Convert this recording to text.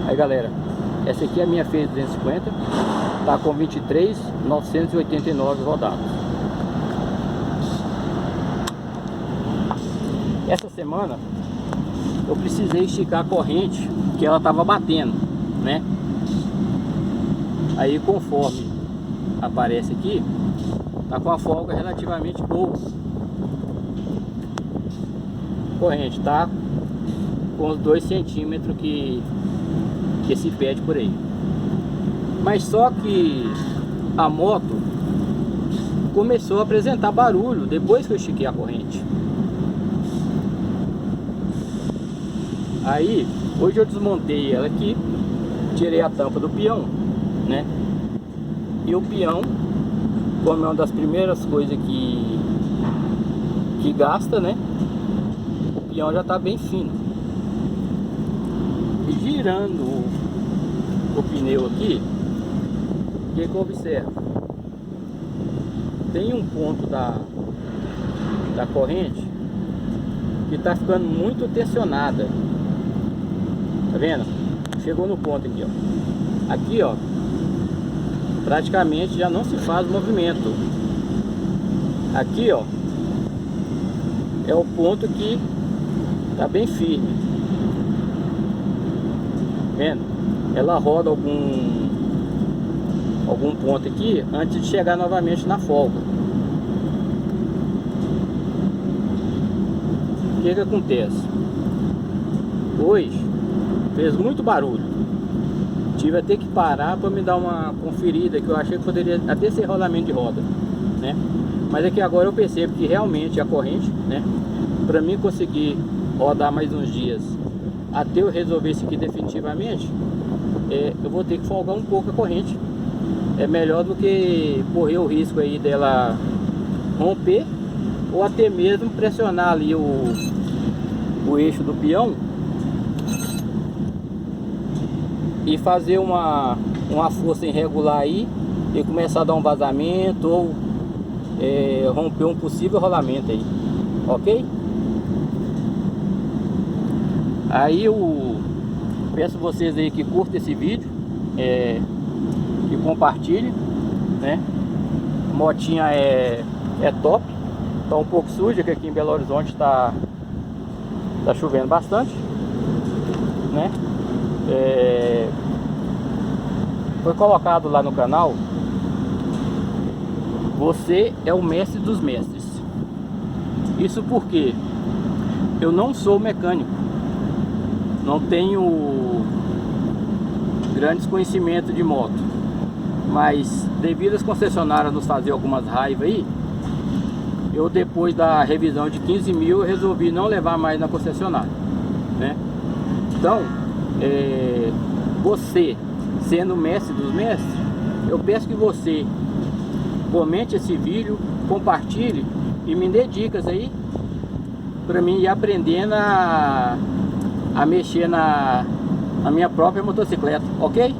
Aí galera, essa aqui é a minha Fendt 250, tá com 23.989 rodadas. Essa semana eu precisei esticar a corrente, que ela tava batendo, né? Aí conforme aparece aqui, tá com a folga relativamente boa. Corrente tá com os 2 centímetros que se pede por aí. Mas só que a moto começou a apresentar barulho depois que eu estiquei a corrente. Aí hoje eu desmontei ela aqui, tirei a tampa do peão, né? E o peão, como é uma das primeiras coisas que gasta, né? O peão já tá bem fino. E girando o pneu aqui, o que eu observo? Tem um ponto da corrente que tá ficando muito tensionada. Tá vendo? Chegou no ponto aqui, ó. Aqui, ó, praticamente já não se faz movimento. Aqui, ó, é o ponto que tá bem firme. Vendo? Ela roda algum ponto aqui antes de chegar novamente na folga. O que acontece? Hoje fez muito barulho. Tive até que parar para me dar uma conferida, que eu achei que poderia até ser rolamento de roda, né? Mas é que agora eu percebo que realmente a corrente, né, para mim conseguir rodar mais uns dias até eu resolver isso aqui definitivamente, eu vou ter que folgar um pouco a corrente. É melhor do que correr o risco aí dela romper, ou até mesmo pressionar ali o eixo do peão e fazer uma força irregular aí e começar a dar um vazamento ou romper um possível rolamento aí, ok? Aí eu peço vocês aí que curtam esse vídeo, que compartilhem, né? A motinha é top, tá um pouco suja, que aqui em Belo Horizonte tá chovendo bastante, né? Foi colocado lá no canal: você é o mestre dos mestres. Isso porque eu não sou mecânico, não tenho grandes conhecimentos de moto, mas devido às concessionárias nos fazer algumas raivas aí, eu, depois da revisão de 15 mil, eu resolvi não levar mais na concessionária, né? Então, você sendo o mestre dos mestres, eu peço que você comente esse vídeo, compartilhe e me dê dicas aí para mim ir aprendendo a mexer na minha própria motocicleta, ok?